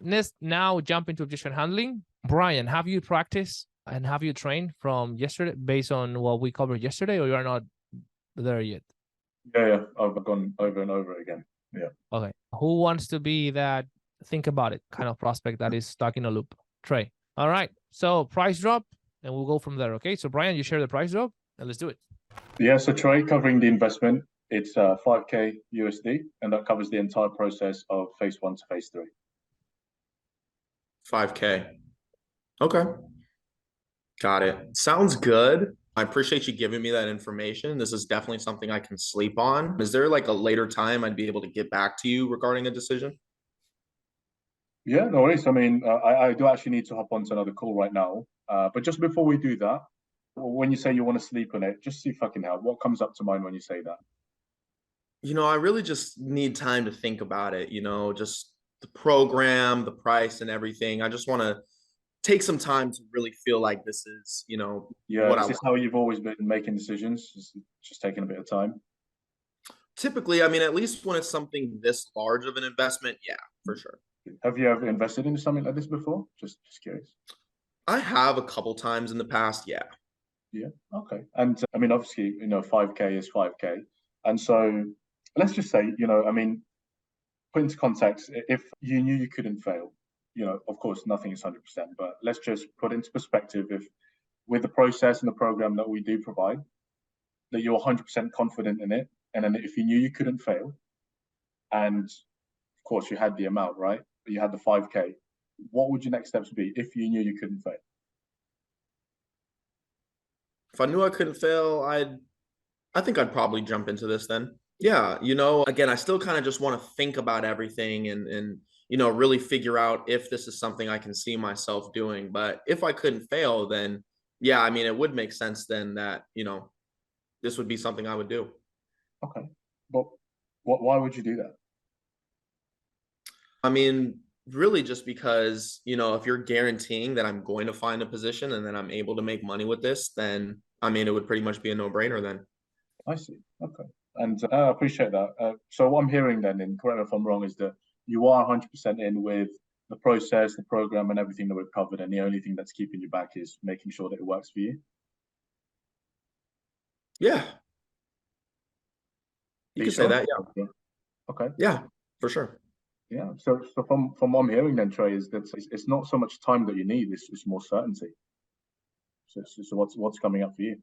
Let's now jump into objection handling. Brian, have you practiced and have you trained from yesterday based on what we covered yesterday, or you are not there yet? Yeah, I've gone over and over again. Yeah. Okay. Who wants to be that think about it kind of prospect that is stuck in a loop? Trey. All right. So price drop, and we'll go from there. Okay. So Brian, you share the price drop, and let's do it. Yeah, so Trey, covering the investment, it's 5K USD, and that covers the entire process of phase 1 to phase 3. 5K. Okay. Got it. Sounds good. I appreciate you giving me that information. This is definitely something I can sleep on. Is there like a later time I'd be able to get back to you regarding a decision? Yeah, no worries. I mean, I do actually need to hop onto another call right now. But just before we do that, when you say you want to sleep on it, just see if I can help. What comes up to mind when you say that? I really just need time to think about it, just the program, the price and everything. I just want to take some time to really feel like this is, Yeah, what I is this want. how you've always been making decisions? Just taking a bit of time? Typically, I mean, at least when it's something this large of an investment, yeah, for sure. Have you ever invested in something like this before? Just curious. I have a couple times in the past, yeah. Yeah. Okay. And I mean, obviously, 5K is 5K. And so let's just say, I mean, put into context, if you knew you couldn't fail, of course, nothing is 100%, but let's just put into perspective if with the process and the program that we do provide, that you're 100% confident in it. And then if you knew you couldn't fail, and of course you had the amount, right? But you had the 5K, what would your next steps be if you knew you couldn't fail? If I knew I couldn't fail, I think I'd probably jump into this then. Yeah, again, I still kind of just want to think about everything and really figure out if this is something I can see myself doing. But if I couldn't fail, then yeah, I mean, it would make sense then that, this would be something I would do. Okay. But why would you do that? I mean, really just because, if you're guaranteeing that I'm going to find a position and then I'm able to make money with this, then I mean, it would pretty much be a no-brainer then. I see. Okay. And I appreciate that. So what I'm hearing then, and correct me if I'm wrong, is that you are 100% in with the process, the program, and everything that we've covered, and the only thing that's keeping you back is making sure that it works for you. Yeah. You could say that, yeah. Okay. Yeah, for sure. Yeah. So from what I'm hearing then, Trey, is that it's not so much time that you need; it's more certainty. So what's coming up for you?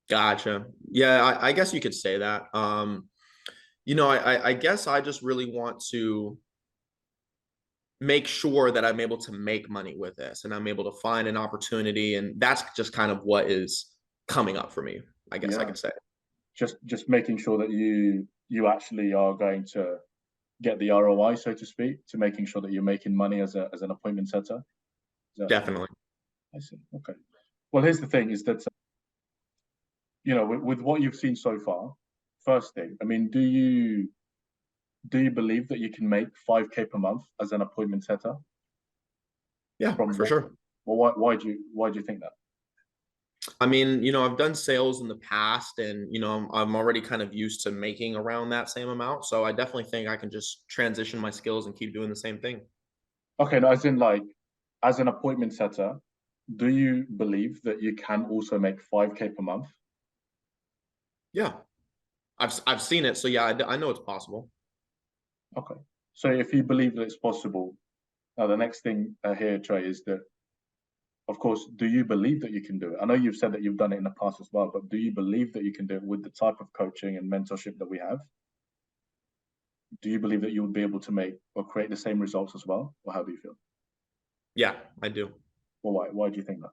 Gotcha. Yeah, I guess you could say that. I guess I just really want to make sure that I'm able to make money with this and I'm able to find an opportunity. And that's just kind of what is coming up for me, I guess I could say. Just making sure that you actually are going to get the ROI, so to speak, to making sure that you're making money as an appointment setter. Definitely. I see. Okay. Well, here's the thing: is that with what you've seen so far, first thing, I mean, do you believe that you can make 5K per month as an appointment setter? Yeah, for sure. Well, why do you think that? I mean, I've done sales in the past and, I'm already kind of used to making around that same amount. So I definitely think I can just transition my skills and keep doing the same thing. Okay, no, as in like, as an appointment setter, do you believe that you can also make 5K per month? Yeah, I've seen it. So yeah, I know it's possible. Okay. So if you believe that it's possible, now the next thing here, Trey, is that, of course, do you believe that you can do it? I know you've said that you've done it in the past as well, but do you believe that you can do it with the type of coaching and mentorship that we have? Do you believe that you would be able to make or create the same results as well? Or how do you feel? Yeah, I do. Well, why do you think that?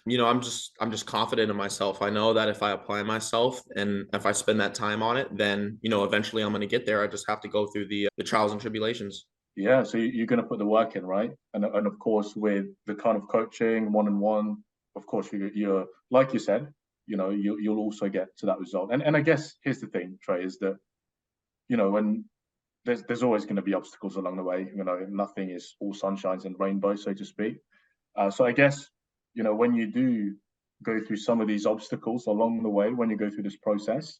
I'm just confident in myself. I know that if I apply myself and if I spend that time on it, then, eventually I'm going to get there. I just have to go through the trials and tribulations. Yeah, so you're going to put the work in, right? And of course, with the kind of coaching, one-on-one, of course, you're like you said, you'll also get to that result. And I guess here's the thing, Trey, is that, when there's always going to be obstacles along the way. Nothing is all sunshines and rainbows, so to speak. So I guess, when you do go through some of these obstacles along the way, when you go through this process,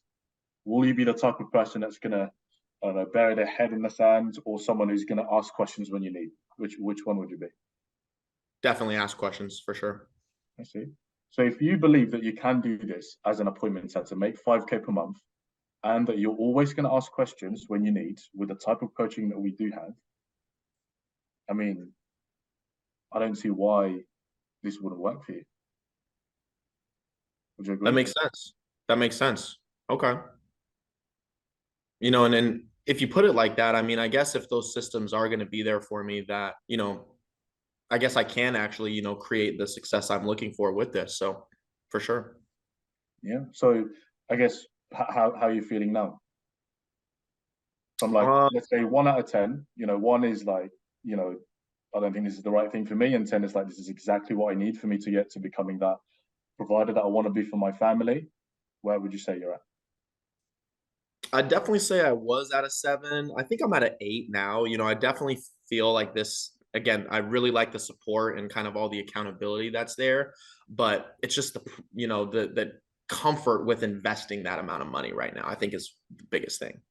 will you be the type of person that's going to I don't know, bury their head in the sand, or someone who's going to ask questions when you need? Which one would you be? Definitely ask questions for sure. I see. So if you believe that you can do this as an appointment setter, make 5K per month, and that you're always going to ask questions when you need with the type of coaching that we do have, I mean, I don't see why this wouldn't work for you. Would you agree? That makes sense. That makes sense. Okay. You know, and then if you put it like that, I mean, I guess if those systems are going to be there for me, that, you know, I guess I can actually, you know, create the success I'm looking for with this. So for sure. Yeah. So I guess how are you feeling now? From like, let's say 1 out of 10, you know, 1 is like, you know, I don't think this is the right thing for me. And 10 is like, this is exactly what I need for me to get to becoming that provider that I want to be for my family. Where would you say you're at? I'd definitely say I was at a 7. I think I'm at an 8 now. You know, I definitely feel like this, again, I really like the support and kind of all the accountability that's there, but it's just the, you know, the comfort with investing that amount of money right now, I think is the biggest thing.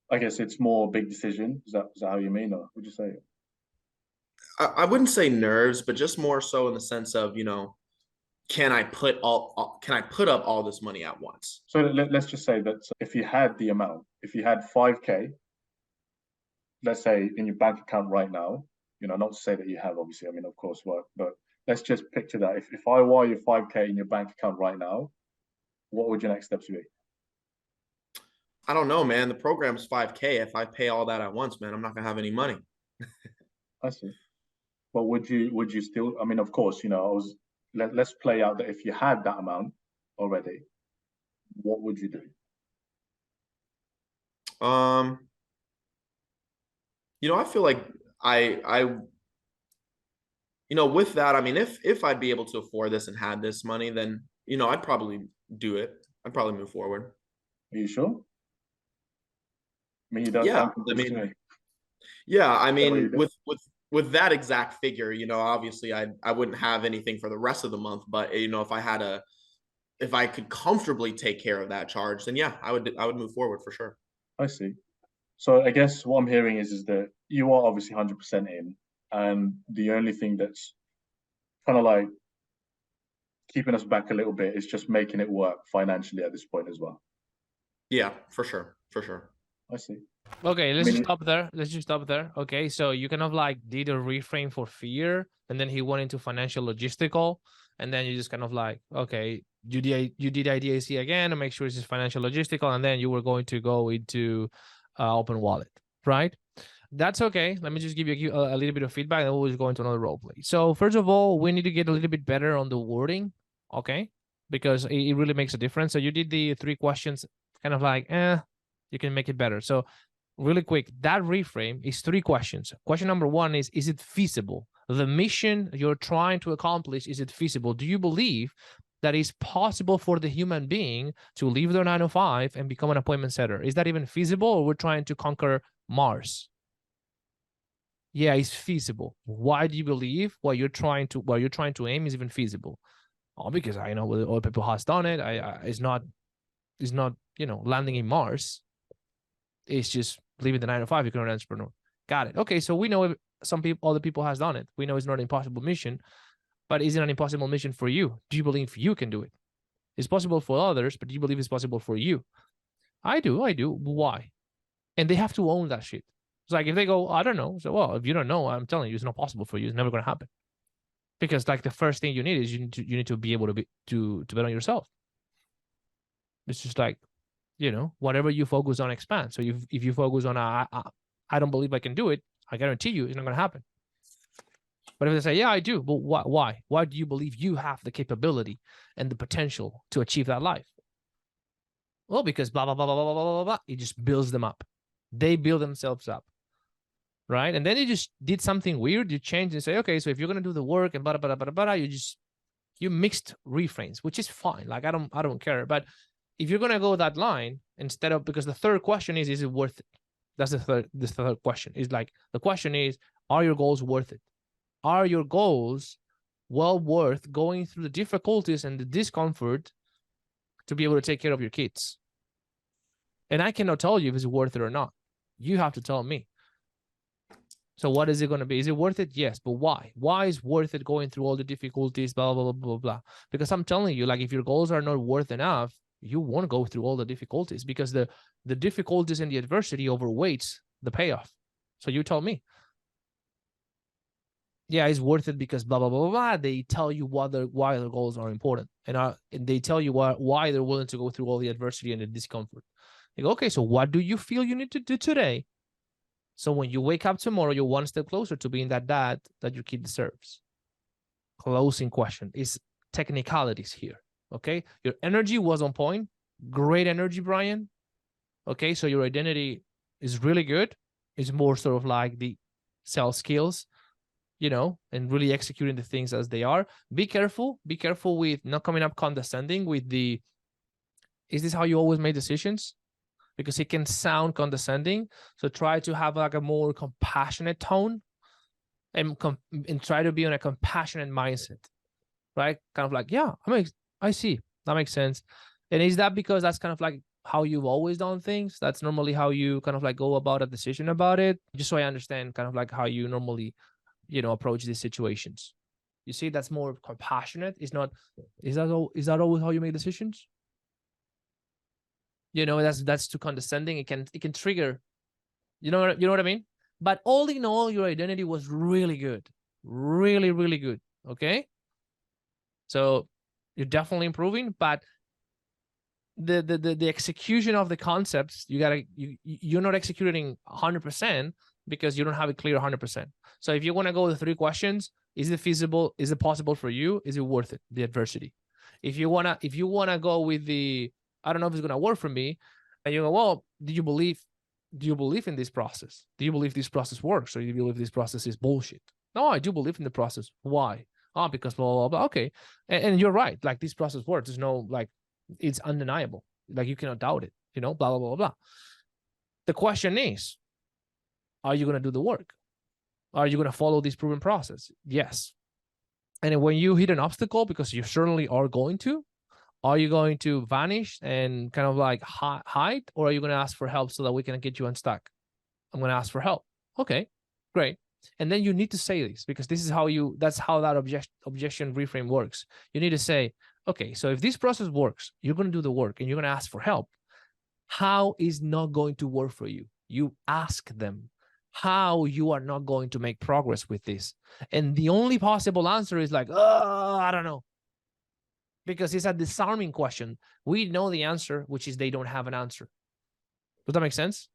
I guess it's more big decision. Is that how you mean, or would you say? I wouldn't say nerves, but just more so in the sense of, you know, can I put up all this money at once? So let's just say that if you had the amount, if you had 5K, let's say in your bank account right now, you know, not to say that you have, obviously, I mean, of course, work, but let's just picture that. If I wire your 5K in your bank account right now, what would your next steps be? I don't know, man. The program's 5K. If I pay all that at once, man, I'm not gonna have any money. I see. But would you still, I mean, of course, you know, let's play out that if you had that amount already, what would you do? You know, I feel like I you know, with that, I mean, if I'd be able to afford this and had this money, then, you know, I'd probably do it. I'd probably move forward. Are you sure? I mean, you don't Yeah, sound convinced to me. yeah, I Is that what you mean, do? with that exact figure, you know, obviously I wouldn't have anything for the rest of the month, but you know, if I could comfortably take care of that charge, then yeah, I would move forward for sure. I see. So I guess what I'm hearing is that you are obviously 100% in, and the only thing that's kind of like keeping us back a little bit is just making it work financially at this point as well. Yeah, for sure. For sure. I see. Okay, let's just stop there. Let's just stop there. Okay, so you kind of like did a reframe for fear, and then he went into financial logistical, and then you just kind of like, okay, you did IDAC again and make sure it's just financial logistical, and then you were going to go into open wallet, right? That's okay. Let me just give you a little bit of feedback, and we'll just go into another role play. So first of all, we need to get a little bit better on the wording, okay? Because it really makes a difference. So you did the 3 questions, kind of like, you can make it better. So really quick, that reframe is 3 questions. Question number 1 is it feasible? The mission you're trying to accomplish, is it feasible? Do you believe that it's possible for the human being to leave their 9 to 5 and become an appointment setter? Is that even feasible, or we're trying to conquer Mars? Yeah, it's feasible. Why do you believe what you're trying to aim is even feasible? Oh, because I know other people has done it. It's not, you know, landing in Mars. It's just leaving the 9 to 5. You can an entrepreneur. Got it. Okay, so we know other people has done it. We know it's not an impossible mission, but is it an impossible mission for you? Do you believe you can do it? It's possible for others, but do you believe it's possible for you? I do. Why? And they have to own that shit. It's like if they go, I don't know. So, well, if you don't know, I'm telling you, it's not possible for you. It's never going to happen. Because like the first thing you need is you need to be able to bet on yourself. It's just like, you know, whatever you focus on expands. So if you focus on I don't believe I can do it, I guarantee you it's not going to happen. But if they say, yeah, I do, but why? Why do you believe you have the capability and the potential to achieve that life? Well, because blah, blah, blah, blah, blah, blah, blah, blah. It just builds them up. They build themselves up. Right? And then you just did something weird. You change and say, okay, so if you're going to do the work and blah, blah, blah, blah, blah, you mixed reframes, which is fine. Like, I don't care. But if you're going to go that line instead of, because the third question is it worth it? That's the third question. Is like, the question is, are your goals worth it? Are your goals well worth going through the difficulties and the discomfort to be able to take care of your kids? And I cannot tell you if it's worth it or not. You have to tell me. So what is it going to be? Is it worth it? Yes, but why? Why is worth it going through all the difficulties, blah, blah, blah, blah, blah? Because I'm telling you, like, if your goals are not worth enough, you won't go through all the difficulties, because the difficulties and the adversity overweights the payoff. So you tell me. Yeah, it's worth it because blah, blah, blah, blah, blah. They tell you why their goals are important. And they tell you why they're willing to go through all the adversity and the discomfort. You go, okay, so what do you feel you need to do today? So when you wake up tomorrow, you're one step closer to being that dad that your kid deserves. Closing question is technicalities here, okay? Your energy was on point. Great energy, Brian. Okay, so your identity is really good. It's more sort of like the sales skills, you know, and really executing the things as they are. Be careful with not coming up condescending with the, is this how you always make decisions? Because it can sound condescending. So try to have like a more compassionate tone and try to be on a compassionate mindset, right? Kind of like, yeah, I see, that makes sense. And is that because that's kind of like how you've always done things? That's normally how you kind of like go about a decision about it? Just so I understand kind of like how you normally, you know, approach these situations. You see, that's more compassionate. It's not, is that always how you make decisions? You know, that's too condescending. It can trigger, you know what I mean? But all in all, your identity was really good. Really, really good. Okay. So you're definitely improving, but the execution of the concepts, you're not executing 100% because you don't have it clear 100%. So if you want to go with 3 questions, is it feasible? Is it possible for you? Is it worth it? The adversity. If you wanna go with the, I don't know if it's gonna work for me, and you go, well, do you believe in this process? Do you believe this process works, or do you believe this process is bullshit? No, I do believe in the process. Why? Oh, because blah, blah, blah. Okay. And you're right. Like, this process works. There's no, like, it's undeniable. Like, you cannot doubt it, you know, blah, blah, blah, blah. The question is, are you going to do the work? Are you going to follow this proven process? Yes. And when you hit an obstacle, because you certainly are going to, are you going to vanish and kind of like hide, or are you going to ask for help so that we can get you unstuck? I'm going to ask for help. Okay, great. And then you need to say this, because this is how that's how that objection reframe works. You need to say, okay, so if this process works, you're going to do the work and you're going to ask for help. How is not going to work for you? You ask them how you are not going to make progress with this. And the only possible answer is like, oh, I don't know. Because it's a disarming question. We know the answer, which is they don't have an answer. Does that make sense?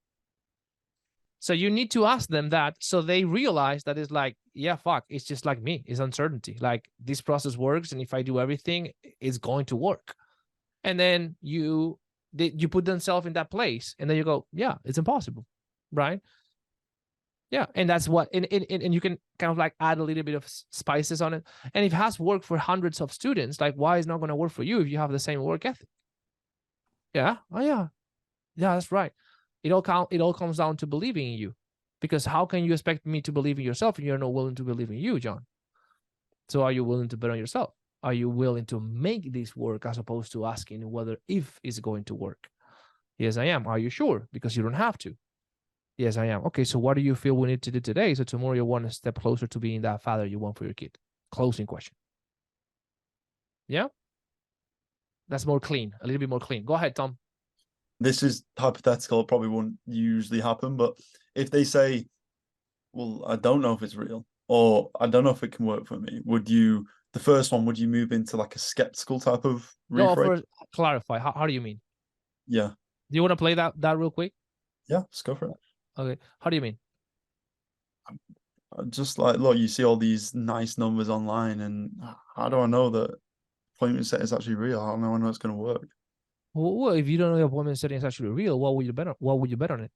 So you need to ask them that, so they realize that it's like, yeah, fuck, it's just like me. It's uncertainty. Like, this process works, and if I do everything, it's going to work. And then you put themselves in that place, and then you go, yeah, it's impossible, right? Yeah, and that's what, and you can kind of like add a little bit of spices on it. And if it has worked for hundreds of students, like, why is it not going to work for you if you have the same work ethic? Yeah, oh yeah, that's right. It all comes down to believing in you, because how can you expect me to believe in yourself if you're not willing to believe in you, John? So are you willing to bet on yourself? Are you willing to make this work, as opposed to asking whether if it's going to work? Yes, I am. Are you sure? Because you don't have to. Yes, I am. Okay, so what do you feel we need to do today so tomorrow you're one step closer to being that father you want for your kid? Closing question. Yeah? That's more clean, a little bit more clean. Go ahead, Tom. This is hypothetical. It probably wouldn't usually happen, but if they say, well, I don't know if it's real, or I don't know if it can work for me, the first one, would you move into like a skeptical type of reframe? No, first clarify. How do you mean? Yeah. Do you want to play that real quick? Yeah, let's go for it. Okay. How do you mean? Just like, look, you see all these nice numbers online, and how do I know that appointment set is actually real? How do I know it's going to work? Well, if you don't know the appointment setting is actually real, what would you bet on? What would you bet on it?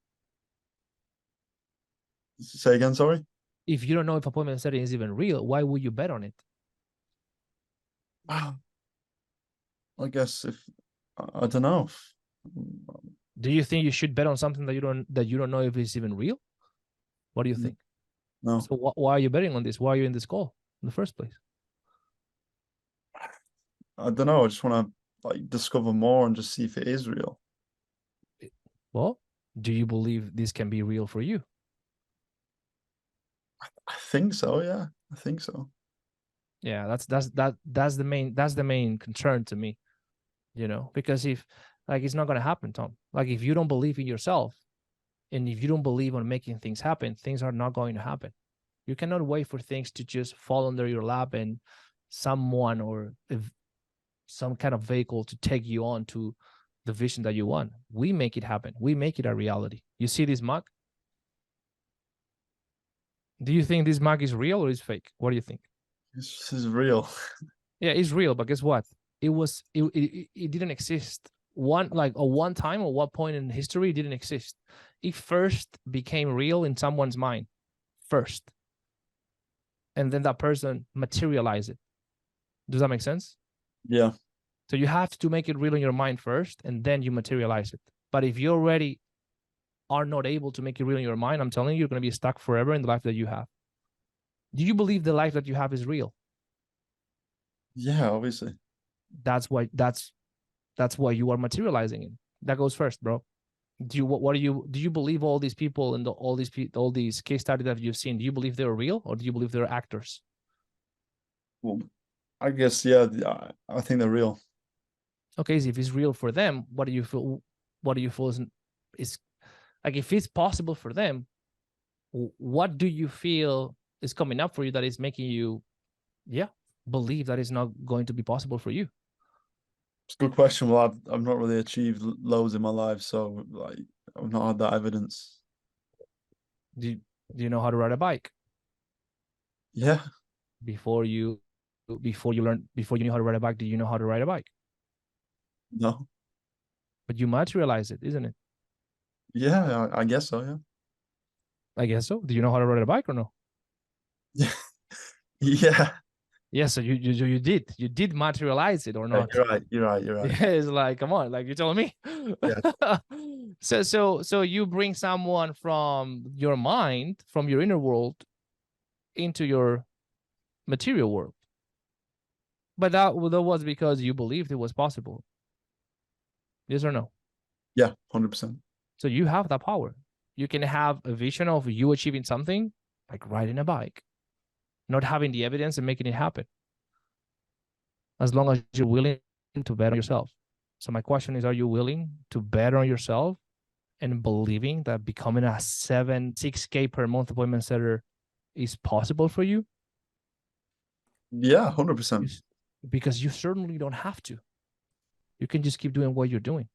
Say again, sorry? If you don't know if appointment setting is even real, why would you bet on it? I guess I don't know. Do you think you should bet on something that you don't know if it's even real? What do you think? No. So why are you betting on this? Why are you in this call in the first place? I don't know. I just want to like discover more and just see if it is real. Well, do you believe this can be real for you? I think so. Yeah, I think so. Yeah, that's the main concern to me, you know, because if like it's not gonna happen, Tom. Like if you don't believe in yourself and if you don't believe on making things happen, things are not going to happen. You cannot wait for things to just fall under your lap and someone or some kind of vehicle to take you on to the vision that you want. We make it happen. We make it a reality. You see this mug? Do you think this mug is real or is fake? What do you think? This is real. Yeah, it's real, but guess what? It didn't exist. One time or one point in history, it didn't exist. It first became real in someone's mind first. And then that person materialized it. Does that make sense? Yeah. So you have to make it real in your mind first, and then you materialize it. But if you already are not able to make it real in your mind, I'm telling you, you're going to be stuck forever in the life that you have. Do you believe the life that you have is real? Yeah, obviously. That's why you are materializing it. That goes first, bro. Do you believe all these people and all these case studies that you've seen? Do you believe they're real or do you believe they're actors? Well, I guess yeah. I think they're real. Okay, so if it's real for them, what do you feel? What do you feel is like if it's possible for them? What do you feel is coming up for you that is making you, believe that it's not going to be possible for you? It's a good question. Well, I've not really achieved loads in my life, so like I've not had that evidence. Do you know how to ride a bike? Yeah. Before you knew how to ride a bike, do you know how to ride a bike? No. But you materialize it, isn't it? Yeah, I guess so. Yeah. I guess so. Do you know how to ride a bike or no? Yeah. Yeah. Yeah, so you did materialize it or not? You're right. Yeah, it's like, come on, like you're telling me. Yeah. So you bring someone from your mind, from your inner world, into your material world. But that was because you believed it was possible. Yes or no? Yeah, 100%. So you have that power. You can have a vision of you achieving something, like riding a bike, not having the evidence and making it happen. As long as you're willing to bet on yourself. So my question is, are you willing to bet on yourself and believing that becoming a 6K per month appointment setter is possible for you? Yeah, 100%. Because you certainly don't have to. You can just keep doing what you're doing.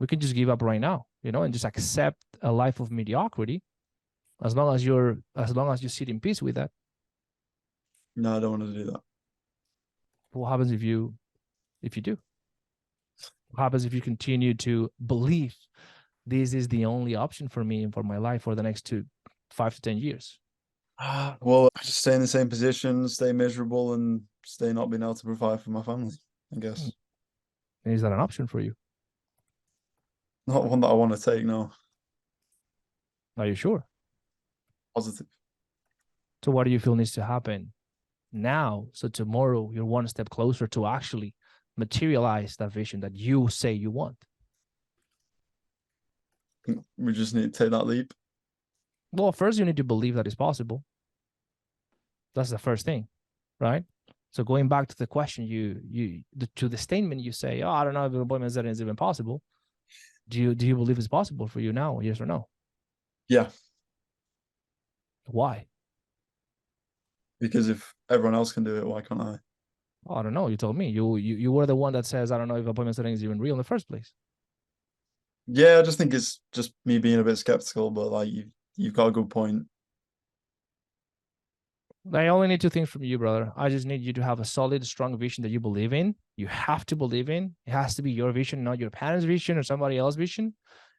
We can just give up right now, and just accept a life of mediocrity as long as you sit in peace with that. No, I don't want to do that. What happens if you do? What happens if you continue to believe this is the only option for me and for my life for the next 5 to 10 years? Well, I just stay in the same position, stay miserable, and stay not being able to provide for my family, I guess. And is that an option for you? Not one that I want to take, no. Are you sure? Positive. So what do you feel needs to happen now so tomorrow you're one step closer to actually materialize that vision that you say you want? We just need to take that leap. Well, first you need to believe that it's possible. That's the first thing, right? So going back to the question, to the statement you say, I don't know if an appointment setting is even possible. Do you believe it's possible for you now? Yes or no? Yeah. Why? Because if everyone else can do it, why can't I? I don't know. You told me you were the one that says, I don't know if appointment setting is even real in the first place. Yeah, I just think it's just me being a bit skeptical, but like you've got a good point. I only need two things from you, brother. I just need you to have a solid, strong vision that you believe in. You have to believe in. It has to be your vision, not your parents' vision or somebody else's vision.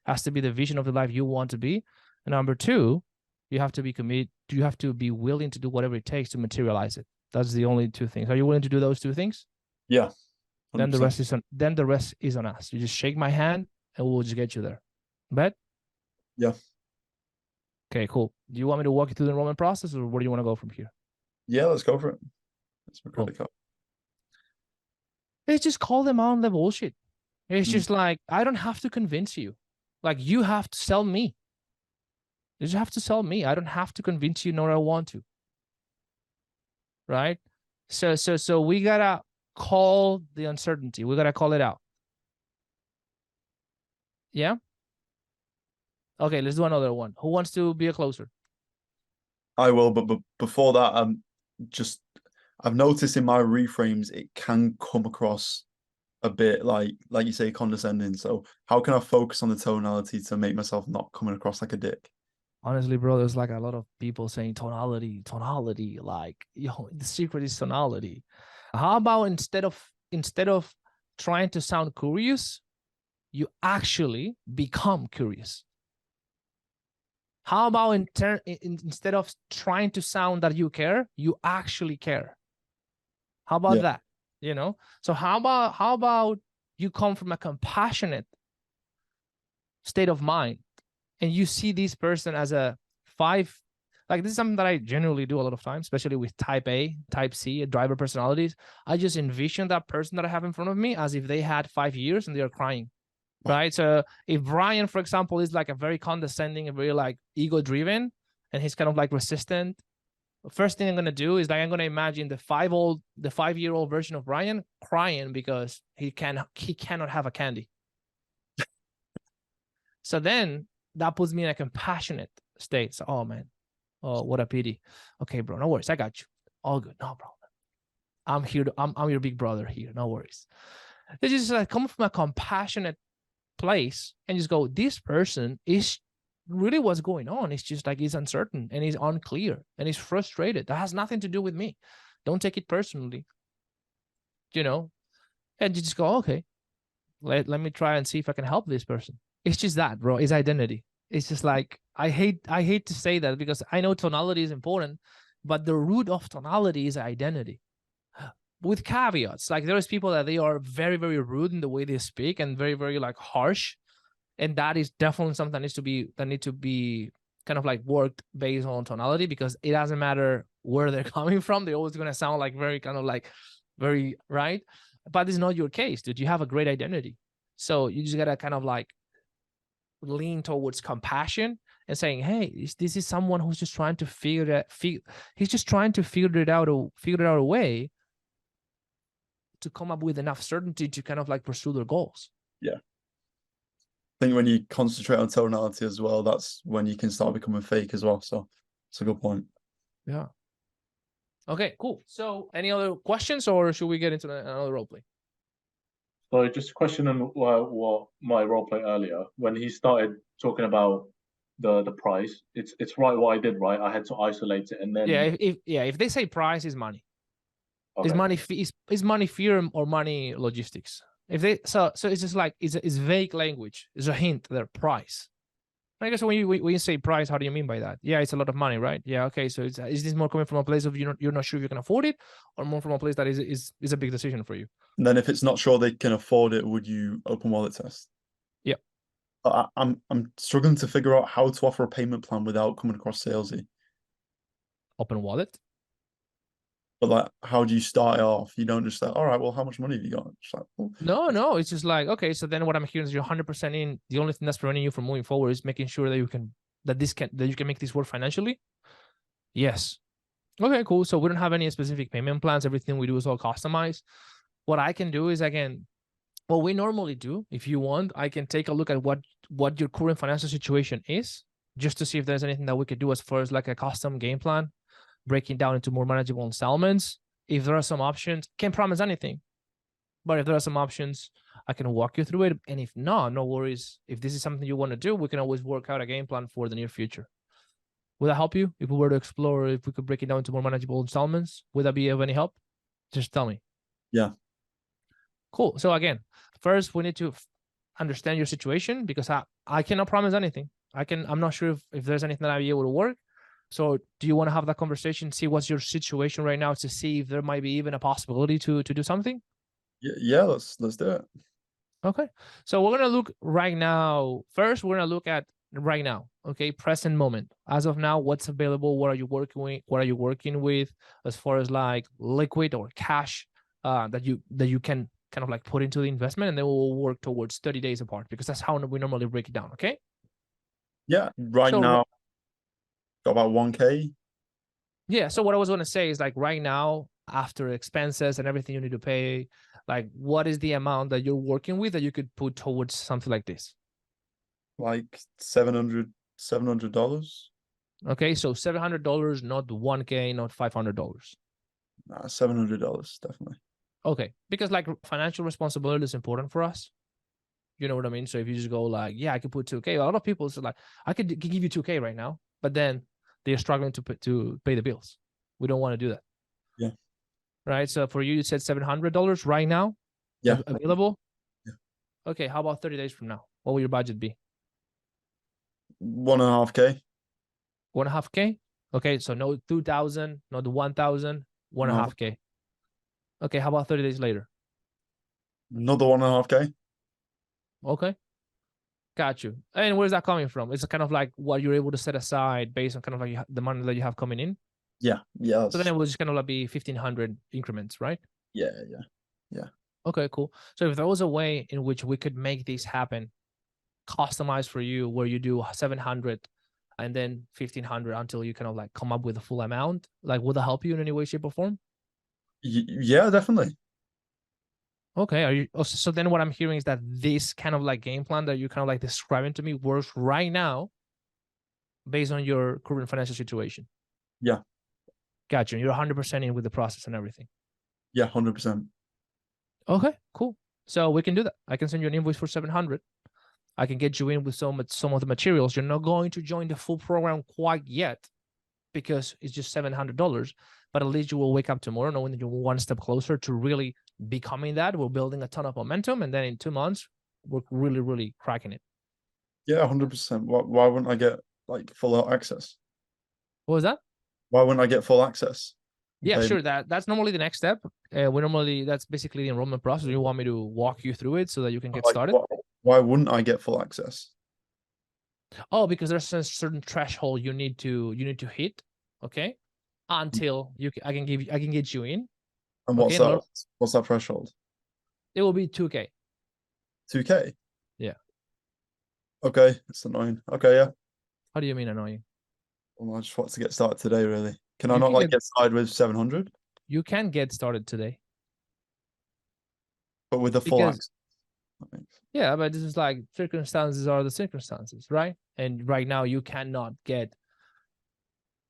It has to be the vision of the life you want to be. And number two, you have to be committed. You have to be willing to do whatever it takes to materialize it. That's the only two things. Are you willing to do those two things? Yeah. 100%. Then the rest is on us. You just shake my hand and we'll just get you there. Bet? Yeah. Okay, cool. Do you want me to walk you through the enrollment process or where do you want to go from here? Yeah, let's go for it. That's my credit card. Let's just call them out on the bullshit. It's just like, I don't have to convince you. Like, you have to sell me. You just have to sell me. I don't have to convince you, nor I want to. Right? So we gotta call the uncertainty. We gotta call it out. Yeah? Okay, let's do another one. Who wants to be a closer? I will, but before that, I've noticed in my reframes it can come across a bit like you say, condescending. So how can I focus on the tonality to make myself not coming across like a dick? Honestly, bro, there's like a lot of people saying tonality, like, the secret is tonality. How about instead of trying to sound curious, you actually become curious? How about instead of trying to sound that you care, you actually care? How about that? So how about you come from a compassionate state of mind, and you see this person as a 5. Like, this is something that I generally do a lot of times, especially with type A, type C, driver personalities. I just envision that person that I have in front of me as if they had 5 years and they are crying, right? So if Brian, for example, is like a very condescending and very like ego driven, and he's kind of like resistant, first thing I'm going to do is like, I'm going to imagine the 5-year-old version of Brian crying because he cannot have a candy. So then that puts me in a compassionate state. So, oh man, oh, what a pity. Okay, bro, no worries. I got you. All good. No problem. I'm here. I'm your big brother here. No worries. It's just like come from a compassionate place and just go, this person is really what's going on. It's just like, he's uncertain and he's unclear and he's frustrated. That has nothing to do with me. Don't take it personally. And you just go, okay, let me try and see if I can help this person. It's just that, bro. It's identity. It's just like, I hate to say that because I know tonality is important, but the root of tonality is identity. With caveats, like there's people that they are very, very rude in the way they speak and very, very like harsh. And that is definitely something that needs to be kind of like worked based on tonality, because it doesn't matter where they're coming from. They're always going to sound like very kind of like very right. But it's not your case, dude. You have a great identity. So you just got to kind of like lean towards compassion and saying, hey, this is someone who's just trying to he's just trying to figure it out a way to come up with enough certainty to kind of like pursue their goals. Yeah. I think when you concentrate on tonality as well, that's when you can start becoming fake as well. So it's a good point. Yeah. Okay, cool. So any other questions, or should we get into another role play? So just a question on what my role play earlier, when he started talking about the price, it's right what I did, right? I had to isolate it and then if they say price is money. Okay. Is money fear or money logistics? If they so it's just like it's vague language. It's a hint. Their price. I guess when you say price, how do you mean by that? Yeah, it's a lot of money, right? Yeah, okay. So is this more coming from a place of you're not sure if you can afford it, or more from a place that is a big decision for you? And then if it's not sure they can afford it, would you open wallet test? Yeah. I'm struggling to figure out how to offer a payment plan without coming across salesy. Open wallet. But like, how do you start it off? You don't just say, all right, well, how much money have you got? Just like, well, No, it's just like, okay, so then what I'm hearing is you're 100% in. The only thing that's preventing you from moving forward is making sure that you can make this work financially. Yes. Okay, cool. So we don't have any specific payment plans. Everything we do is all customized. What I can do is what we normally do, if you want, I can take a look at what your current financial situation is, just to see if there's anything that we could do as far as like a custom game plan, breaking down into more manageable installments. If there are some options, can't promise anything, but if there are some options, I can walk you through it. And if not, no worries. If this is something you want to do, we can always work out a game plan for the near future. Would that help you? If we were to explore, if we could break it down into more manageable installments, would that be of any help? Just tell me. Yeah. Cool. So again, first we need to understand your situation, because I cannot promise anything. I'm not sure if there's anything that I'll be able to work. So do you want to have that conversation, see what's your situation right now, to see if there might be even a possibility to do something? Yeah, let's do it. Okay. So we're going to look right now. First, we're going to look at right now. Okay. Present moment. As of now, what's available? What are you working with as far as like liquid or cash that you can kind of like put into the investment, and then we'll work towards 30 days apart, because that's how we normally break it down. Okay. Yeah. Right So- now, got about 1K. Yeah. So what I was going to say is, like, right now, after expenses and everything you need to pay, like, what is the amount that you're working with that you could put towards something like this? Like $700. Okay. So $700, not 1K, not $500. Nah, $700 definitely. Okay. Because like financial responsibility is important for us. You know what I mean? So if you just go like, yeah, I could put 2K. A lot of people say like, I could give you 2K right now, but then they're struggling to pay the bills. We don't want to do that. Yeah. Right. So for you, you said $700 right now. Yeah. Available. Yeah. Okay. How about 30 days from now? What will your budget be? 1.5K. 1.5K. Okay. So no 2,000, not 1,000, 1.5K. Okay. How about 30 days later? Another 1.5K. Okay. Got you. And where's that coming from? It's kind of like what you're able to set aside based on kind of like the money that you have coming in. Yeah. Yeah. So then it will just kind of like be 1,500 increments, right? Yeah. Okay, cool. So if there was a way in which we could make this happen, customized for you, where you do 700 and then 1,500 until you kind of like come up with a full amount, like, would that help you in any way, shape, or form? Yeah, definitely. Okay. Are you? So then what I'm hearing is that this kind of like game plan that you're kind of like describing to me works right now based on your current financial situation. Yeah. Gotcha. You're 100% in with the process and everything. Yeah, 100%. Okay, cool. So we can do that. I can send you an invoice for 700. I can get you in with some of the materials. You're not going to join the full program quite yet because it's just $700, but at least you will wake up tomorrow knowing that you're one step closer to really becoming that. We're building a ton of momentum, and then in 2 months, we're really, really cracking it. Yeah, 100%. Why wouldn't I get like full access? What was that? Why wouldn't I get full access? Yeah, Okay. sure. That's normally the next step. That's basically the enrollment process. You want me to walk you through it so that you can get Like, started? why wouldn't I get full access? Oh, because there's a certain threshold you need to hit, okay, until I can get you in. And what's Okay, that? What's that threshold? It will be 2K. 2K. Yeah. Okay, it's annoying. Okay, yeah. How do you mean annoying? Well, I just want to get started today, really. Can I You not can like get started with 700, You can get started today. but with the full Because- access? Yeah, but this is like circumstances are the circumstances, right? And right now you cannot get,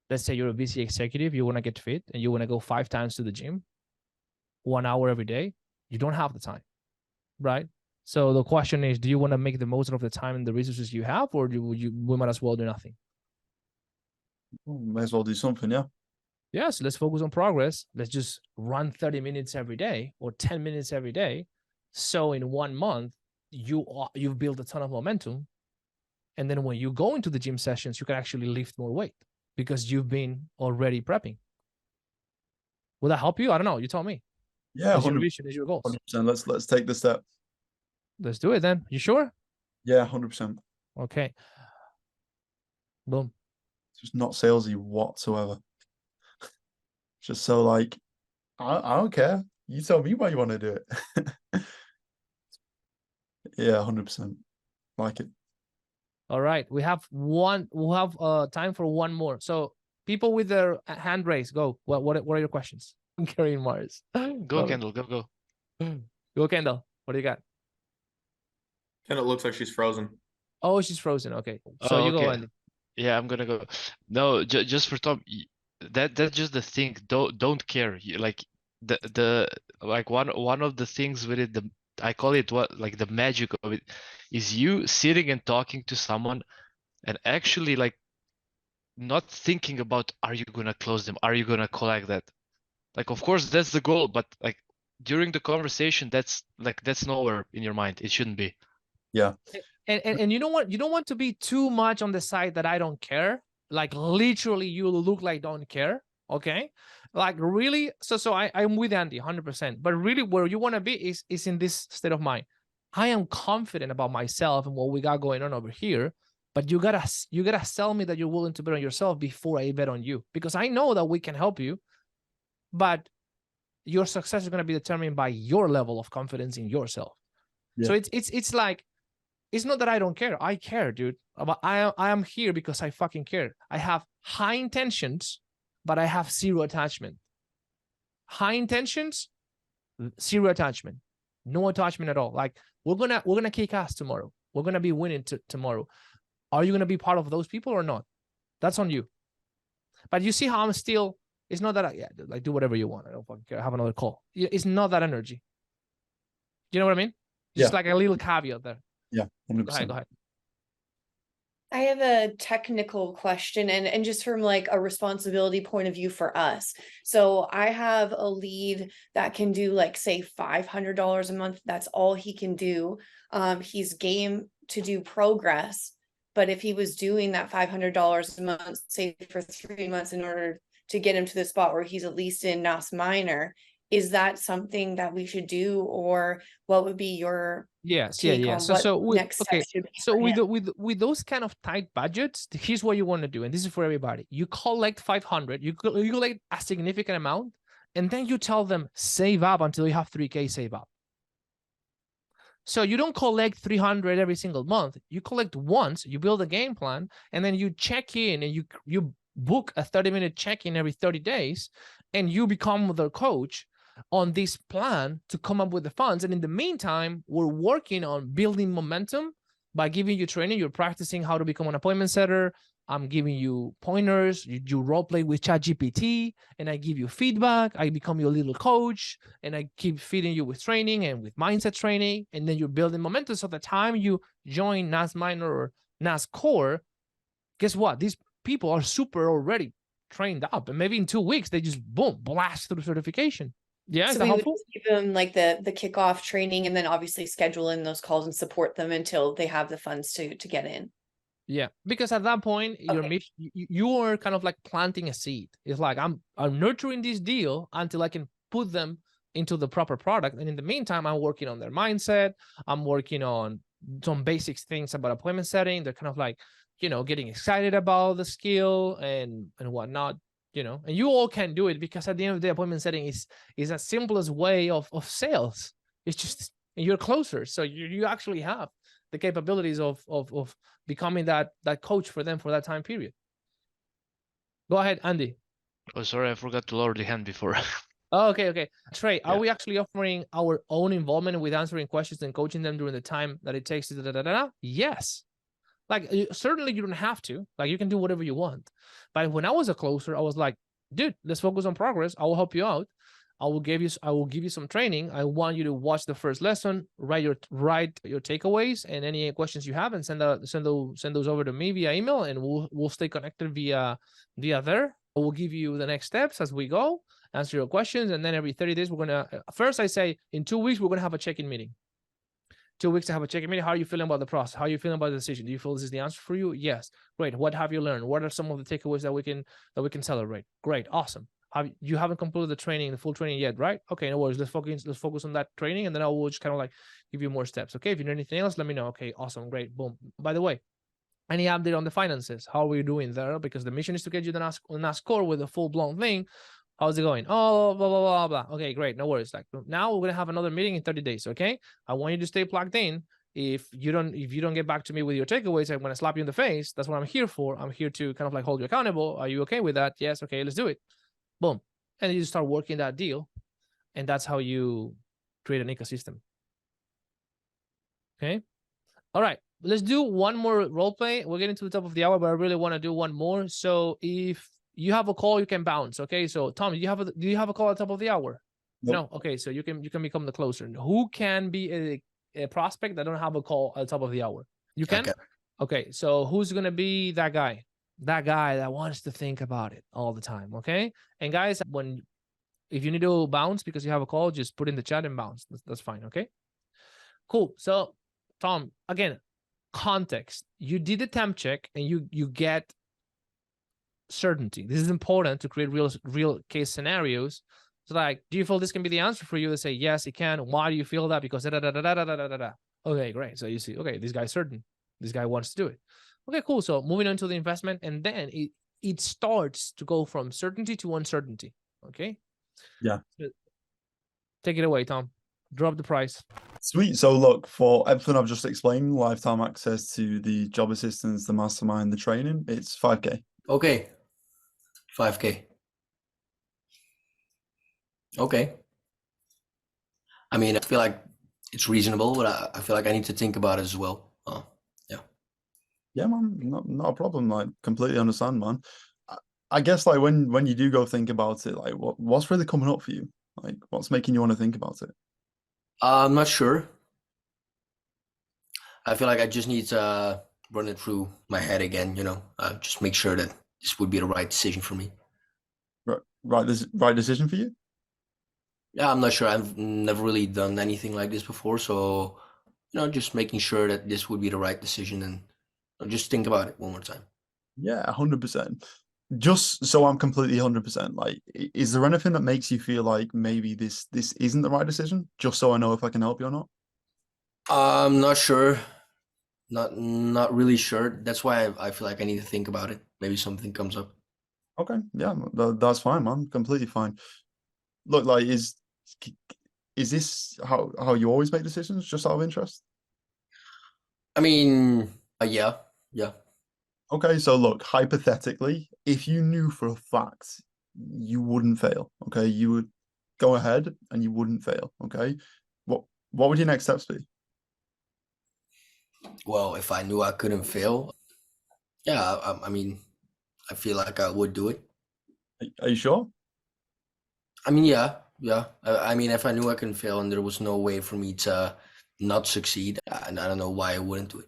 let's say you're a busy executive, you want to get fit and you want to go 5 times to the gym, 1 hour every day. You don't have the time, right? So the question is, do you want to make the most of the time and the resources you have, or we might as well do nothing? Well, may as well do something, yeah. Yes, let's focus on progress. Let's just run 30 minutes every day or 10 minutes every day. So in 1 month, you've built a ton of momentum. And then when you go into the gym sessions, you can actually lift more weight because you've been already prepping. Will that help you? I don't know. You tell me. Yeah, What's your 100%. vision? Is your goals? 100%. Let's take the step. Let's do it then. You sure? Yeah, 100%. Okay. Boom. It's just not salesy whatsoever. Just so like, I don't care. You tell me why you want to do it. Yeah, 100%. Like it. All right. We'll have time for one more. So people with their hand raised, go. What are your questions? Gary Mars. Go, Kendall. Go. Go, Kendall. What do you got? And it looks like she's frozen. Oh, she's frozen. Okay. So Oh, you go, okay. Andy. Yeah, I'm gonna go. No, just for Tom, that's just the thing. Don't care. Like the like one of the things with it, I call it like the magic of it is you sitting and talking to someone and actually like not thinking about, are you gonna close them? Are you gonna collect that? Like, of course, that's the goal, but like during the conversation, that's nowhere in your mind. It shouldn't be. Yeah. And you know what? You don't want to be too much on the side that I don't care. Like literally, you look like don't care. Okay. Like really. So I'm with Andy 100%. But really, where you want to be is in this state of mind. I am confident about myself and what we got going on over here. But you gotta sell me that you're willing to bet on yourself before I bet on you, because I know that we can help you. But your success is going to be determined by your level of confidence in yourself. So it's like, it's not that I don't care. I care, dude. But I am here because I fucking care. I have high intentions, but I have zero attachment. High intentions, zero attachment, no attachment at all. Like we're gonna kick ass tomorrow. We're gonna be winning tomorrow. Are you gonna be part of those people or not? That's on you. But you see how I'm still. It's not that like do whatever you want. I don't fucking care. Have another call. It's not that energy. You know what I mean? Just like a little caveat there. Yeah, 100%. Go ahead. I have a technical question and just from like a responsibility point of view for us. So I have a lead that can do like say $500 a month. That's all he can do. He's game to do progress. But if he was doing that $500 a month, say for 3 months in order to get him to the spot where he's at least in NAS minor, is that something that we should do, or what would be your take on what next steps should be so for him? with those kind of tight budgets, here's what you want to do, and this is for everybody. You collect 500, you collect a significant amount, and then you tell them save up until you have 3K save up. So you don't collect 300 every single month. You collect once, you build a game plan, and then you check in and you book a 30-minute check-in every 30 days, and you become their coach on this plan to come up with the funds. And in the meantime, we're working on building momentum by giving you training. You're practicing how to become an appointment setter. I'm giving you pointers. You role play with ChatGPT, and I give you feedback. I become your little coach, and I keep feeding you with training and with mindset training. And then you're building momentum. So the time you join NAS minor or NAS core, guess what? These people are super already trained up, and maybe in 2 weeks they just boom blast through certification. Yeah, so we would give them like the kickoff training, and then obviously schedule in those calls and support them until they have the funds to get in. Yeah, because at that point, you are kind of like planting a seed. It's like I'm nurturing this deal until I can put them into the proper product, and in the meantime, I'm working on their mindset. I'm working on some basic things about appointment setting. They're kind of like, getting excited about the skill and whatnot. And you all can do it, because at the end of the day, appointment setting is the simplest way of sales. It's just you're closer, so you actually have the capabilities of becoming that coach for them for that time period. Go ahead, Andy. Oh, sorry, I forgot to lower the hand before. Oh, okay. Trey, are we actually offering our own involvement with answering questions and coaching them during the time that it takes to Yes. Like, certainly you don't have to. Like, you can do whatever you want. But when I was a closer, I was like, dude, let's focus on progress. I will help you out. I will give you some training. I want you to watch the first lesson, write your takeaways and any questions you have, and send those over to me via email, and we'll stay connected via there. I will give you the next steps as we go, answer your questions, and then every 30 days we're gonna first I say in 2 weeks we're gonna have a check-in meeting. 2 weeks to have a check-in meeting. How are you feeling about the process? How are you feeling about the decision? Do you feel this is the answer for you? Yes. Great. What have you learned? What are some of the takeaways that we can celebrate? Great. Awesome. You haven't completed the full training yet, right? Okay, no worries. Let's focus on that training, and then I will just kind of like give you more steps. Okay, if you need anything else, let me know. Okay, awesome, great, boom. By the way, any update on the finances? How are we doing there? Because the mission is to get you the NAS core with a full-blown thing. How's it going? Oh, blah, blah, blah, blah. Okay, great. No worries. Like, now we're going to have another meeting in 30 days. Okay. I want you to stay plugged in. If you don't get back to me with your takeaways, I'm going to slap you in the face. That's what I'm here for. I'm here to kind of like hold you accountable. Are you okay with that? Yes. Okay. Let's do it. Boom. And you start working that deal. And that's how you create an ecosystem. Okay. All right. Let's do one more role play. We're getting to the top of the hour, but I really want to do one more. So if you have a call, you can bounce. Okay. So Tom, do you have a call at the top of the hour? Nope. No. Okay. So you can become the closer. Who can be a prospect that don't have a call at the top of the hour? You can? Okay. So who's going to be that guy? That guy that wants to think about it all the time. Okay. And guys, if you need to bounce because you have a call, just put in the chat and bounce. That's fine. Okay. Cool. So Tom, again, context. You did a temp check and you get certainty. This is important to create real case scenarios. So like, do you feel this can be the answer for you? They say, yes, it can. Why do you feel that? Because Okay, great. So you see, okay, this guy's certain. This guy wants to do it. Okay, cool. So moving on to the investment, and then it starts to go from certainty to uncertainty. Okay. Yeah. Take it away, Tom. Drop the price. Sweet. So look, for everything I've just explained, lifetime access to the job assistance, the mastermind, the training, it's 5K. Okay. 5K. Okay. I mean, I feel like it's reasonable, but I feel like I need to think about it as well. Yeah. Yeah, man, not a problem. Like, completely understand, man. I guess like when you do go think about it, like what's really coming up for you? Like, what's making you want to think about it? I'm not sure. I feel like I just need to run it through my head again, just make sure that this would be the right decision for me. Right decision for you? Yeah, I'm not sure. I've never really done anything like this before, so just making sure that this would be the right decision, and just think about it one more time. Yeah, 100%. Just so I'm completely 100%, like, is there anything that makes you feel like maybe this isn't the right decision? Just so I know if I can help you or not. I'm not sure. Not really sure. That's why I feel like I need to think about it. Maybe something comes up. Okay, yeah, that's fine, man. Completely fine. Look, like, is this how you always make decisions, just out of interest? I mean, yeah. Okay, so look, hypothetically, if you knew for a fact you wouldn't fail, okay, you would go ahead and you wouldn't fail, okay? What would your next steps be? Well, if I knew I couldn't fail, yeah, I mean, I feel like I would do it. Are you sure? I mean, yeah. I mean, if I knew I couldn't fail and there was no way for me to not succeed, and I don't know why I wouldn't do it.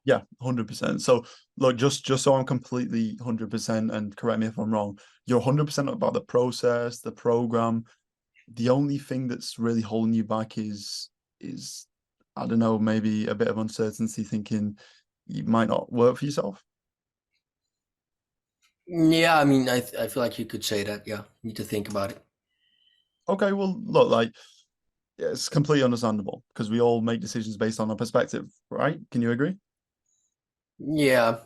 Yeah, 100%. So look, just so I'm completely 100%, and correct me if I'm wrong, you're 100% about the process, the program. The only thing that's really holding you back is I don't know, maybe a bit of uncertainty, thinking you might not work for yourself. Yeah, I mean, I feel like you could say that. Yeah, need to think about it. Okay, well, look, like, yeah, it's completely understandable because we all make decisions based on our perspective, right? Can you agree? Yeah.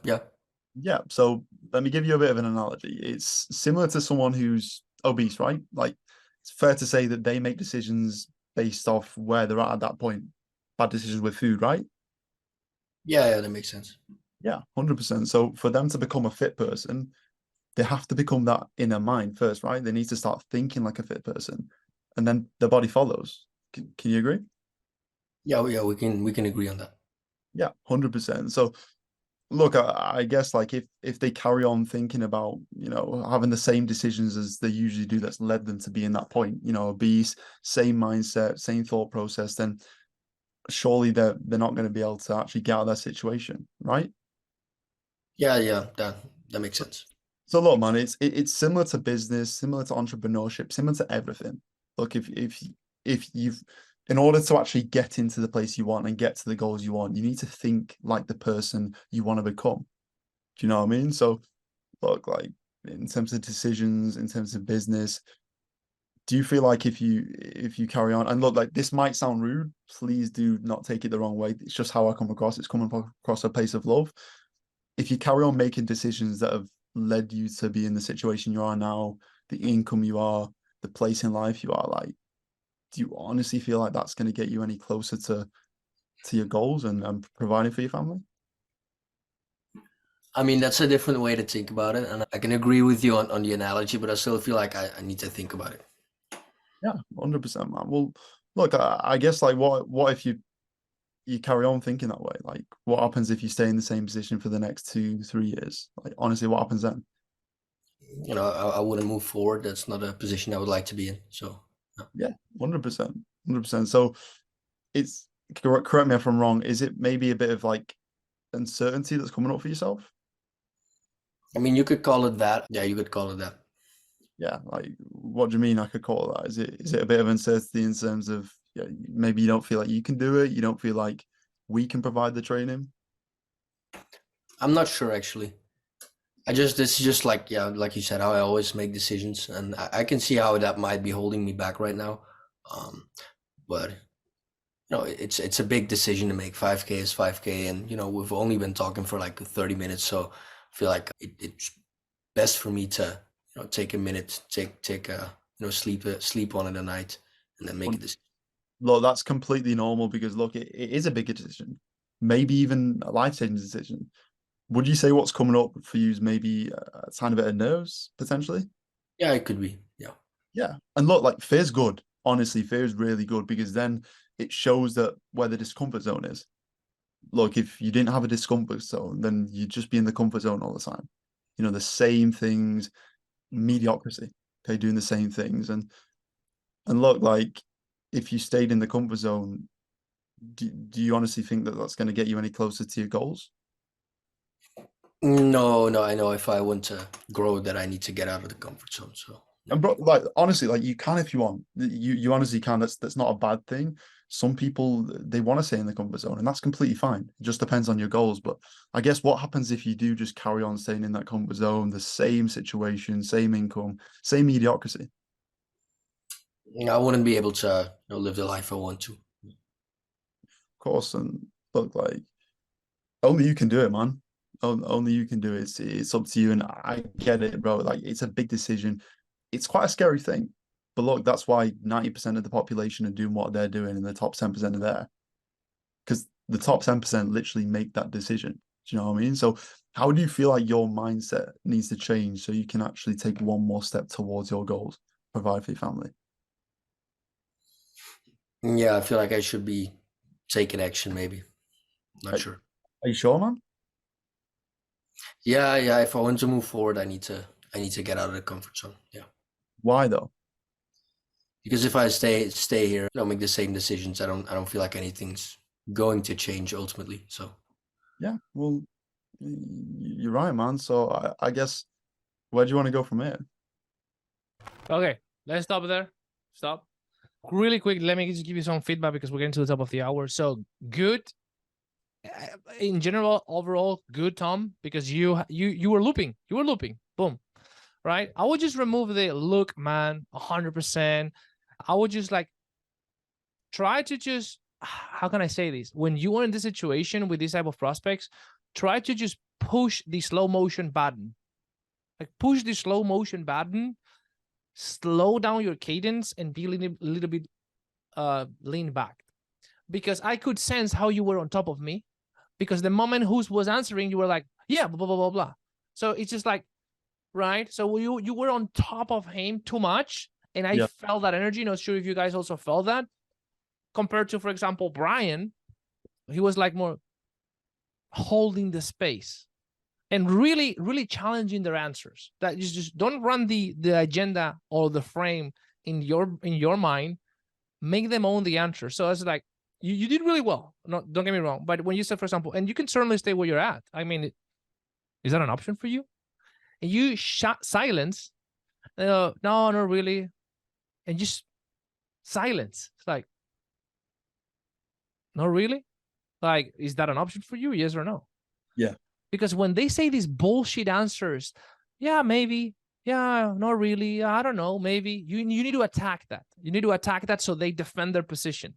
Yeah. So let me give you a bit of an analogy. It's similar to someone who's obese, right? Like, it's fair to say that they make decisions based off where they're at that point. Bad decisions with food, right? Yeah, that makes sense. Yeah, 100%. So for them to become a fit person, they have to become that in their mind first, right? They need to start thinking like a fit person, and then the body follows. Can you agree? Yeah, we can agree on that. Yeah, 100%. So look, I guess like if they carry on thinking about, having the same decisions as they usually do, that's led them to be in that point, obese, same mindset, same thought process, then surely they're not going to be able to actually get out of that situation, right? Yeah, that makes sense. So look, man, it's similar to business, similar to entrepreneurship, similar to everything. Look, if you've in order to actually get into the place you want and get to the goals you want, you need to think like the person you want to become. Do you know what I mean? So look, like, in terms of decisions, in terms of business, do you feel like if you carry on, and look, like, this might sound rude, please do not take it the wrong way. It's just how I come across. It's coming across a place of love. If you carry on making decisions that have led you to be in the situation you are now, the income you are, the place in life you are, like, do you honestly feel like that's going to get you any closer to your goals and providing for your family? I mean, that's a different way to think about it, and I can agree with you on the analogy, but I still feel like I need to think about it. Yeah, 100%, man. Well, look, I guess, like, what if you carry on thinking that way? Like, what happens if you stay in the same position for the next 2-3 years? Like, honestly, what happens then? I wouldn't move forward. That's not a position I would like to be in. So Yeah, 100%, 100%. So it's, correct me if I'm wrong, is it maybe a bit of like uncertainty that's coming up for yourself? I mean, you could call it that. Yeah, you could call it that. Yeah, like, what do you mean I could call it that? Is it a bit of uncertainty in terms of, yeah, maybe you don't feel like you can do it, you don't feel like we can provide the training? I'm not sure actually. This is just like, yeah, like you said, how I always make decisions, and I can see how that might be holding me back right now. But it's a big decision to make. 5K is 5K, and we've only been talking for like 30 minutes, so I feel like it's best for me to take a minute, take a sleep on it a night, and then make a decision. Look, that's completely normal because look, it is a bigger decision, maybe even a life-changing decision. Would you say what's coming up for you is maybe a tiny bit of nerves potentially? Yeah, it could be. Yeah. Yeah, and look, like fear's good. Honestly, fear is really good because then it shows that where the discomfort zone is. Look, if you didn't have a discomfort zone, then you'd just be in the comfort zone all the time. You know, the same things, mediocrity. Okay, doing the same things, and look, like if you stayed in the comfort zone, do you honestly think that that's going to get you any closer to your goals? No, I know if I want to grow that I need to get out of the comfort zone. So And bro, like honestly, like you can if you want. You honestly can. That's not a bad thing. Some people they want to stay in the comfort zone, and that's completely fine. It just depends on your goals. But I guess what happens if you do just carry on staying in that comfort zone, the same situation, same income, same mediocrity? I wouldn't be able to live the life I want to. Of course, and look, like only you can do it, man. Only you can do it. It's up to you, and I get it, bro. Like it's a big decision. It's quite a scary thing. But look, that's why 90% of the population are doing what they're doing, and the top 10% are there. Because the top 10% literally make that decision. Do you know what I mean? So how do you feel like your mindset needs to change so you can actually take one more step towards your goals, provide for your family? Yeah, I feel like I should be taking action, maybe. Not sure. Are you sure, man? Yeah. If I want to move forward, I need to get out of the comfort zone. Yeah. Why though? Because if I stay here, make the same decisions, I don't feel like anything's going to change ultimately. So Yeah, well, you're right, man. So I guess where do you want to go from here? Okay, let's stop there. Stop. Really quick, let me just give you some feedback because we're getting to the top of the hour. So good. In general, overall, good, Tom, because you were looping. You were looping. Boom. Right? I would just remove the look, man, 100%. I would just like try to just, how can I say this? When you are in this situation with this type of prospects, try to just push the slow motion button. Like push the slow motion button, slow down your cadence and be a little bit lean back. Because I could sense how you were on top of me. Because the moment who was answering, you were like, yeah, blah, blah, blah, blah. So it's just like, right? So you were on top of him too much. And I felt that energy. Not sure if you guys also felt that. Compared to, for example, Brian, he was like more holding the space and really, really challenging their answers. That you just don't run the agenda or the frame in your mind. Make them own the answer. So it's like, you did really well. No, don't get me wrong. But when you said, for example, and you can certainly stay where you're at. I mean, is that an option for you? And you silence. No, not really. And just silence. It's like, not really? Like, is that an option for you? Yes or no? Yeah. Because when they say these bullshit answers, yeah, maybe. Yeah, not really. I don't know. Maybe you need to attack that. You need to attack that so they defend their position.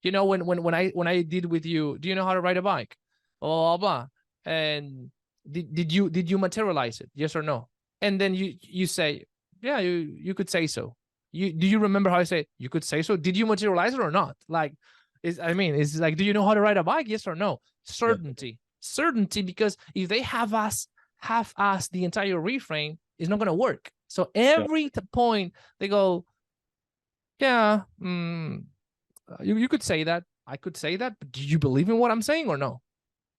You know, when I did with you, do you know how to ride a bike? Blah, blah, blah. And did you materialize it? Yes or no? And then you say, yeah, you could say so. Do you remember how I say you could say so? Did you materialize it or not? Like, it's like, do you know how to ride a bike? Yes or no? Certainty. Certainty, because if they have us the entire reframe, it's not gonna work. So every point they go, yeah, you could say that. I could say that, but do you believe in what I'm saying or no?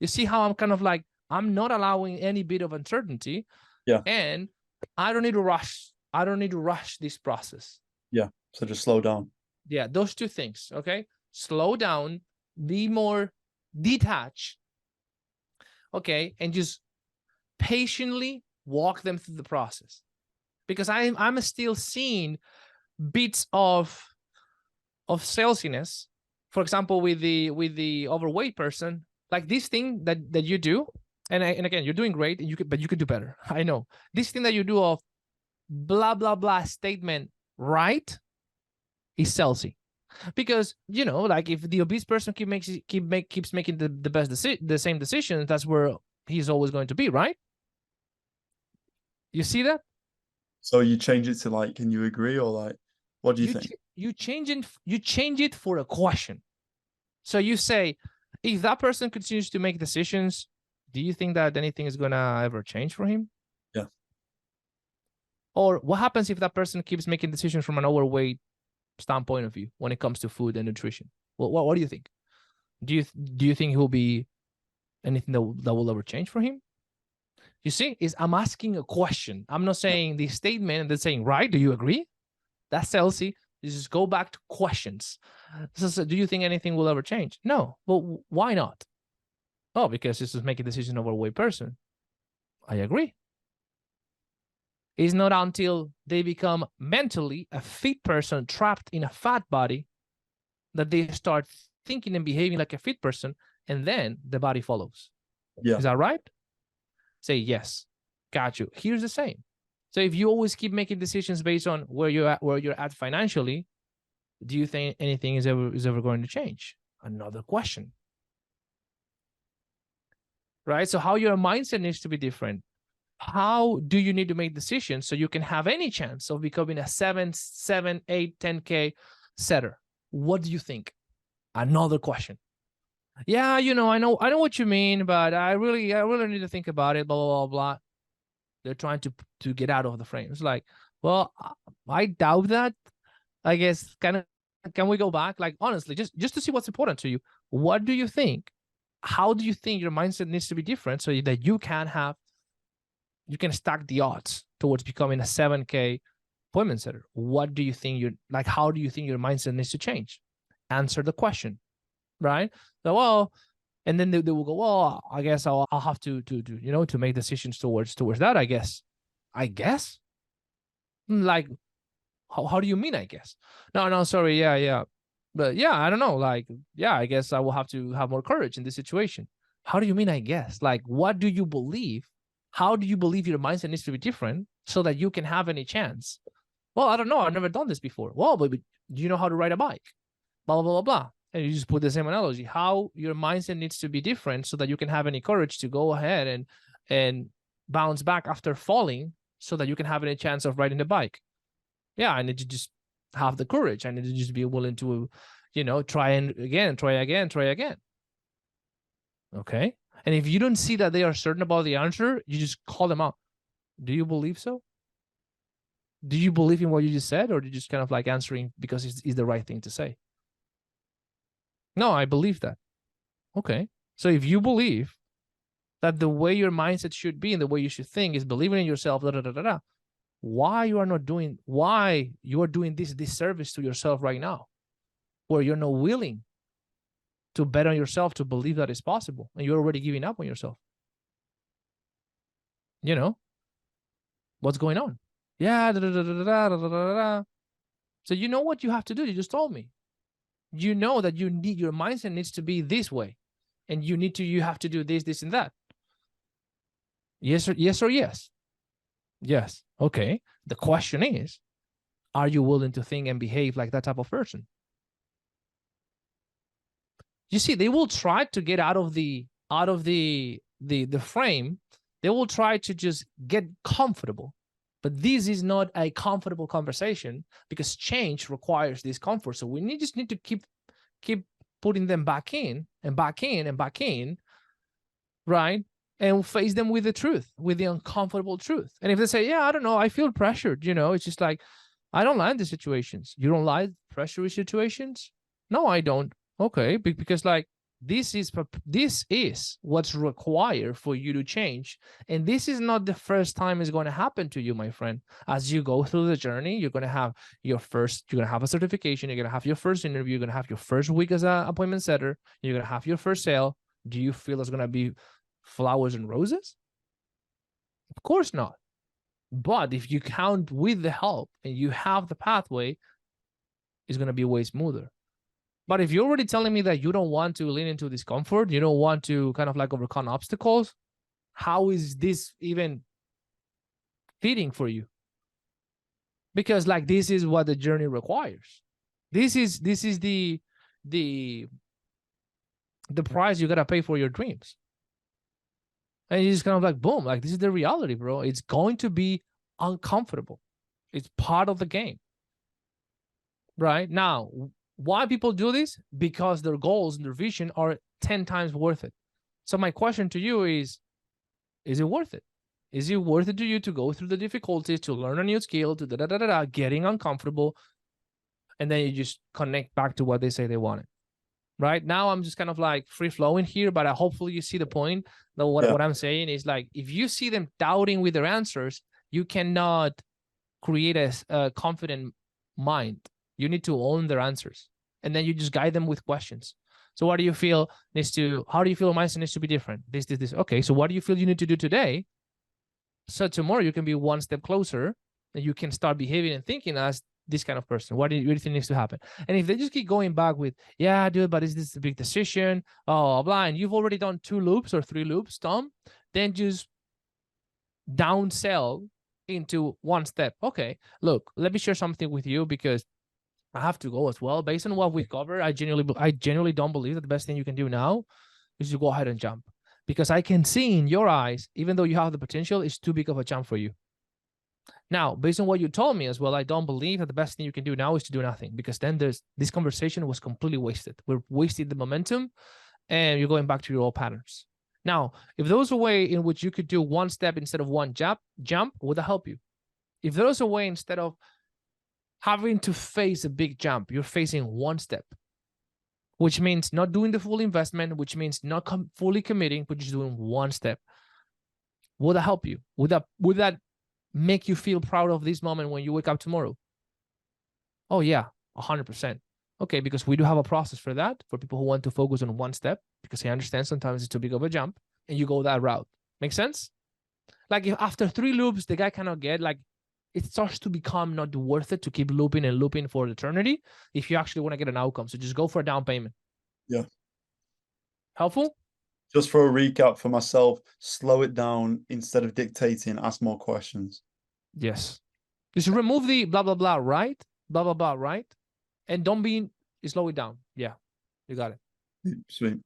You see how I'm kind of like, I'm not allowing any bit of uncertainty. Yeah. And I don't need to rush. I don't need to rush this process. Yeah. So just slow down. Yeah, those two things. Okay. Slow down, be more detached. Okay. And just patiently walk them through the process. Because I'm still seeing bits of salesiness. For example, with the overweight person, like this thing that you do, and again, you're doing great, and but you could do better. I know this thing that you do of blah blah blah statement, right, is salesy, because you know, like if the obese person keeps making the same decision, that's where he's always going to be, right? You see that? So you change it to like, can you agree, or like, what do you think? you change it for a question. So you say, if that person continues to make decisions, do you think that anything is gonna ever change for him? Yeah. Or what happens if that person keeps making decisions from an overweight standpoint of view when it comes to food and nutrition? What do you think? Do you think he will be anything that will ever change for him? You see, I'm asking a question. I'm not saying the statement and then saying, right, do you agree? That's Chelsea. You just go back to questions. So do you think anything will ever change? No. Well, why not? Oh, because this is making a decision over a weight person. I agree. It's not until they become mentally a fit person trapped in a fat body that they start thinking and behaving like a fit person, and then the body follows. Yeah. Is that right? Say yes. Got you. Here's the same. So if you always keep making decisions based on where you're at financially, do you think anything is ever going to change? Another question. Right? So how your mindset needs to be different. How do you need to make decisions so you can have any chance of becoming a 7, 8, 10K setter? What do you think? Another question. Yeah, I know what you mean, but I really need to think about it, blah, blah, blah, blah. They're trying to get out of the frame. It's like, well, I doubt that. I guess, can we go back? Like, honestly, just to see what's important to you. What do you think? How do you think your mindset needs to be different so that you can stack the odds towards becoming a 7K appointment setter? What do you think how do you think your mindset needs to change? Answer the question, right? So, well, and then they will go, well, I guess I'll have to make decisions towards that, I guess. Like, how do you mean, I guess? No, sorry, yeah. But yeah, I don't know. Like, yeah, I guess I will have to have more courage in this situation. How do you mean, I guess? Like, what do you believe? How do you believe your mindset needs to be different so that you can have any chance? Well, I don't know. I've never done this before. Well, but do you know how to ride a bike? Blah, blah, blah, blah. And you just put the same analogy. How your mindset needs to be different so that you can have any courage to go ahead and bounce back after falling so that you can have any chance of riding the bike. Yeah, I need to just have the courage. I need to just be willing to, try again. Okay. And if you don't see that they are certain about the answer, you just call them out. Do you believe so? Do you believe in what you just said, or do you just kind of like answering because it's the right thing to say? No, I believe that. Okay. So if you believe that the way your mindset should be and the way you should think is believing in yourself, why you are doing this disservice to yourself right now, where you're not willing to bet on yourself to believe that it's possible, and you're already giving up on yourself? What's going on? Yeah. So you know what you have to do. You just told me. You know that your mindset needs to be this way, and you have to do this, and that. Yes or yes? Yes. Okay. The question is, are you willing to think and behave like that type of person? You see, they will try to get out of the frame. They will try to just get comfortable. But this is not a comfortable conversation, because change requires discomfort. So we just need to keep putting them back in, right? And face them with the truth, with the uncomfortable truth. And if they say, yeah, I don't know, I feel pressured, it's just like, I don't like the situations. You don't like pressury situations? No, I don't. Okay, because like, this is what's required for you to change. And this is not the first time it's going to happen to you, my friend. As you go through the journey, you're going to have a certification, you're going to have your first interview, you're going to have your first week as an appointment setter, you're going to have your first sale. Do you feel it's going to be flowers and roses? Of course not. But if you count with the help and you have the pathway, it's going to be way smoother. But if you're already telling me that you don't want to lean into discomfort, you don't want to kind of like overcome obstacles, how is this even fitting for you? Because like, this is what the journey requires. This is the price you gotta pay for your dreams. And you just kind of like, boom, like, this is the reality, bro. It's going to be uncomfortable. It's part of the game. right? Now, why people do this? Because their goals and their vision are 10 times worth it. So my question to you is it worth it? Is it worth it to you to go through the difficulties, to learn a new skill, to getting uncomfortable, and then you just connect back to what they say they wanted? Right now, I'm just kind of like free flowing here, but hopefully you see the point. That what I'm saying is, like, if you see them doubting with their answers, you cannot create a confident mind. You need to own their answers, and then you just guide them with questions. So what do you feel needs to, how do you feel mindset needs to be different? This. Okay, so what do you feel you need to do today? So tomorrow you can be one step closer and you can start behaving and thinking as this kind of person. What do you think needs to happen? And if they just keep going back with, yeah, dude, but is this a big decision? Oh, blah, and you've already done 2 loops or 3 loops, Tom, then just downsell into 1 step. Okay, look, let me share something with you because I have to go as well. Based on what we covered, I genuinely don't believe that the best thing you can do now is to go ahead and jump, because I can see in your eyes, even though you have the potential, it's too big of a jump for you. Now, based on what you told me as well, I don't believe that the best thing you can do now is to do nothing, because then this conversation was completely wasted. We're wasting the momentum and you're going back to your old patterns. Now, if there was a way in which you could do 1 step instead of 1 jump, would that help you? If there was a way, instead of having to face a big jump, you're facing 1 step, which means not doing the full investment, which means not fully committing, but just doing 1 step, would that help you? Would that make you feel proud of this moment when you wake up tomorrow? Oh yeah, 100%. Okay, because we do have a process for that, for people who want to focus on 1 step, because I understand sometimes it's too big of a jump, and you go that route. Make sense? Like, if after 3 loops, the guy cannot get, like, it starts to become not worth it to keep looping and looping for eternity if you actually want to get an outcome. So just go for a down payment. Yeah. Helpful? Just for a recap for myself, slow it down instead of dictating, ask more questions. Yes. Just remove the blah, blah, blah, right? Blah, blah, blah, right? And don't slow it down. Yeah, you got it. Sweet.